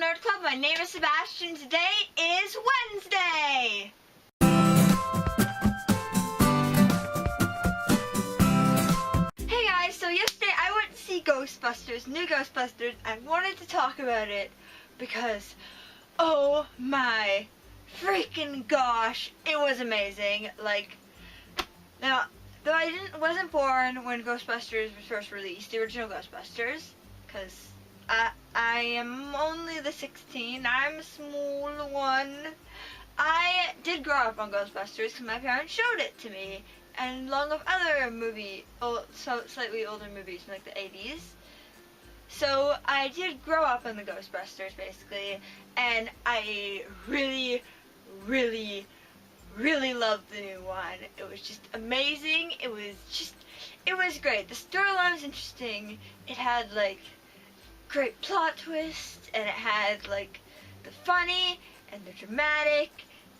Nerd Club. My name is Sebastian. Today is Wednesday. Hey guys, so yesterday I went to see Ghostbusters, new Ghostbusters. I wanted to talk about it because, oh my freaking gosh, it was amazing. Like, now, though I wasn't born when Ghostbusters was first released, the original Ghostbusters, because I am only the 16, I'm a small one. I did grow up on Ghostbusters because my parents showed it to me, and along with other slightly older movies from like the 80s. So I did grow up on the Ghostbusters basically, and I really loved the new one. It was just amazing. It was great. The storyline was interesting. It had like great plot twists, and it had like the funny and the dramatic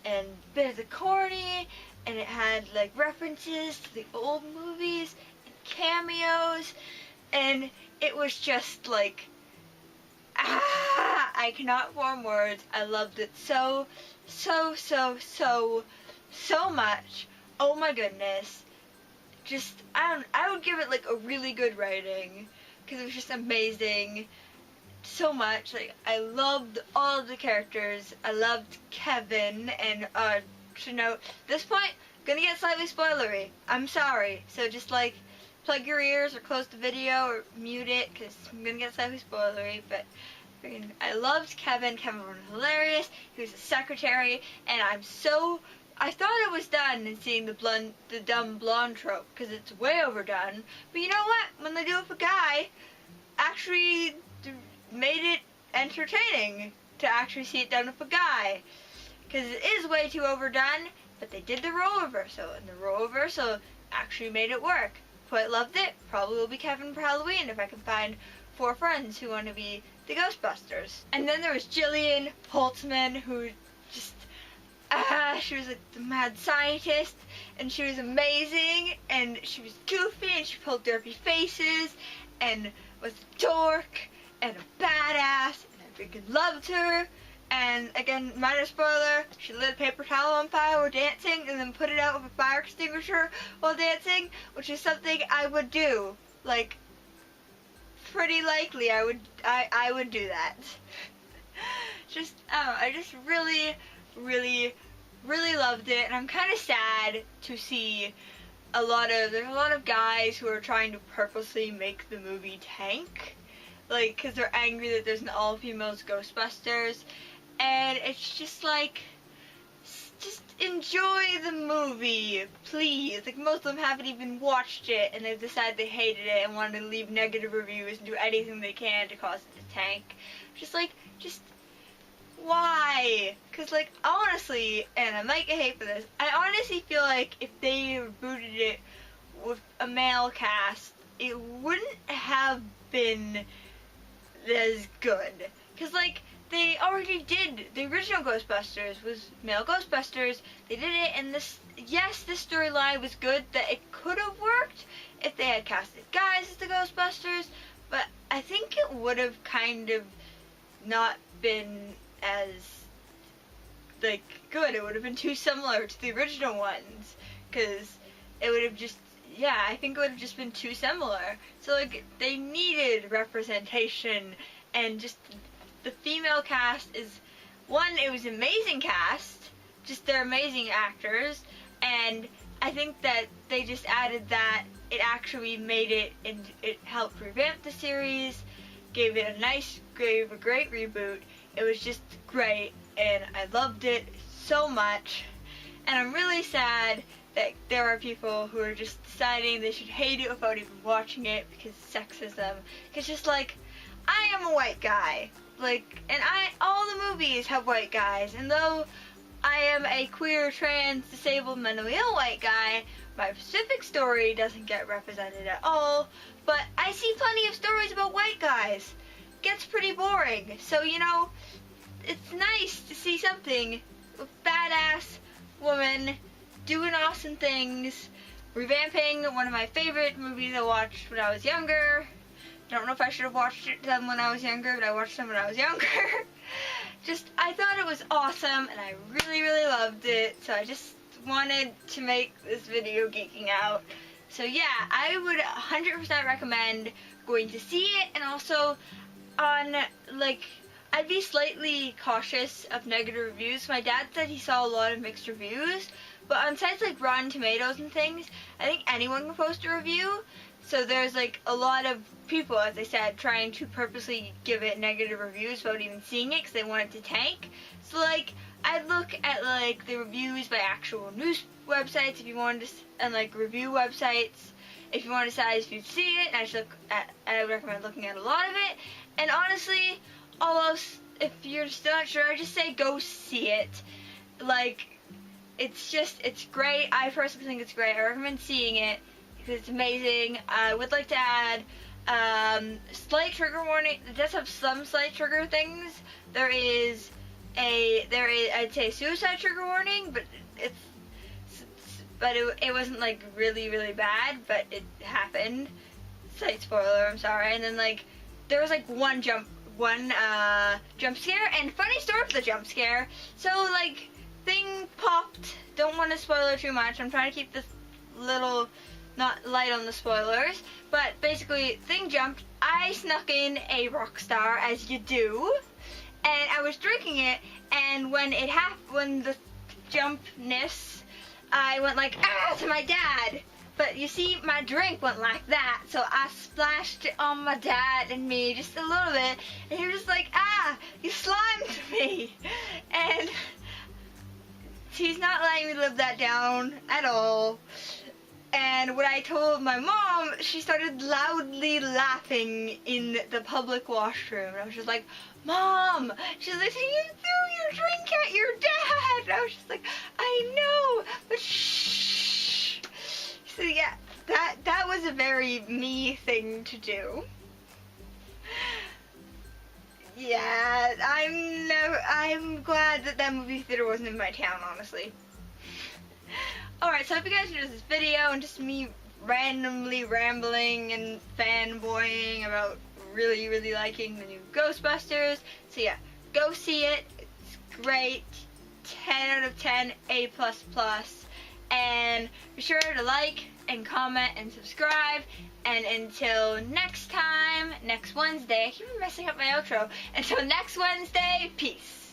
and a bit of the corny, and it had like references to the old movies and cameos, and it was just like, I cannot form words. I loved it so much. Oh my goodness. Just, I would give it like a really good rating because it was just amazing. So much. Like, I loved all of the characters. I loved Kevin, and to note, this point, gonna get slightly spoilery. I'm sorry. So just like plug your ears or close the video or mute it because I'm gonna get slightly spoilery, but I loved Kevin. Kevin was hilarious. He was a secretary, and I thought it was done in seeing the dumb blonde trope because it's way overdone. But you know what? When they do it with a guy, actually made it entertaining to actually see it done with a guy, because it is way too overdone. But they did the role reversal, and the role reversal actually made it work. Quite loved it. Probably will be Kevin for Halloween if I can find 4 friends who want to be the Ghostbusters. And then there was Jillian Holtzman, who just, she was like the mad scientist, and she was amazing, and she was goofy, and she pulled derpy faces, and was a dork, and a badass, and I freaking loved her. And again, minor spoiler, she lit a paper towel on fire while dancing, and then put it out with a fire extinguisher while dancing, which is something I would do. Like, pretty likely I would do that. Just, I just really loved it, and I'm kind of sad to see there's a lot of guys who are trying to purposely make the movie tank, like, because they're angry that there's an all-females Ghostbusters, and it's just like, just enjoy the movie, please. Like, most of them haven't even watched it, and they've decided they hated it and wanted to leave negative reviews and do anything they can to cause it to tank. Just why? Because, like, honestly, and I might get hate for this, I honestly feel like if they rebooted it with a male cast, it wouldn't have been as good. Because, like, they already did, the original Ghostbusters was male Ghostbusters. They did it, and this storyline was good, that it could have worked if they had casted guys as the Ghostbusters, but I think it would have kind of not been as, like, good. It would have been too similar to the original ones, because it would have just, I think it would have just been too similar. So, like, they needed representation, and just the female cast is, one, it was an amazing cast, just they're amazing actors, and I think that they just added that, it actually made it, and it helped revamp the series, gave it a great reboot. It was just great, and I loved it so much, and I'm really sad that there are people who are just deciding they should hate it without even watching it because of sexism. It's just like, I am a white guy, like, and all the movies have white guys, and though I am a queer, trans, disabled, mentally ill white guy, my specific story doesn't get represented at all, but I see plenty of stories about white guys. Gets pretty boring, so, you know, it's nice to see something with badass woman doing awesome things, revamping one of my favorite movies I watched when I was younger. Don't know if I should have watched them when I was younger, but I watched them when I was younger. I thought it was awesome, and I really, really loved it, so I just wanted to make this video geeking out. So yeah, I would 100% recommend going to see it, and also I'd be slightly cautious of negative reviews. My dad said he saw a lot of mixed reviews, but on sites like Rotten Tomatoes and things, I think anyone can post a review. So there's like a lot of people, as I said, trying to purposely give it negative reviews without even seeing it because they want it to tank. So like, I'd look at like the reviews by actual news websites if you wanted to, and like review websites if you want to decide if you'd see it. And I would recommend looking at a lot of it. And honestly, all else, if you're still not sure, I just say go see it. Like, it's great. I personally think it's great. I recommend seeing it because it's amazing. I would like to add slight trigger warning. It does have some slight trigger things. There is I'd say suicide trigger warning, but it wasn't like really, really bad, but it happened. Slight spoiler, I'm sorry. And then like there was like one jump scare, and funny story for the jump scare. So like thing popped. Don't want to spoil it too much. I'm trying to keep this little not light on the spoilers, but basically thing jumped. I snuck in a Rockstar, as you do, and I was drinking it, and when the jumpness, I went like ah to my dad. But you see, my drink went like that, so I splashed it on my dad and me just a little bit, and he was just like, ah, you slimed me. And he's not letting me live that down at all. And when I told my mom, she started loudly laughing in the public washroom. And I was just like, Mom! She's like, you threw your drink at your dad! And I was just like, I know, but shh. So yeah, that was a very me thing to do. Yeah, I'm glad that movie theater wasn't in my town, honestly. Alright, so I hope you guys enjoyed this video and just me randomly rambling and fanboying about really, really liking the new Ghostbusters. So yeah, go see it. It's great. 10 out of 10, A++. And be sure to like and comment and subscribe. And until next time, next Wednesday, I keep messing up my outro. Until next Wednesday, peace.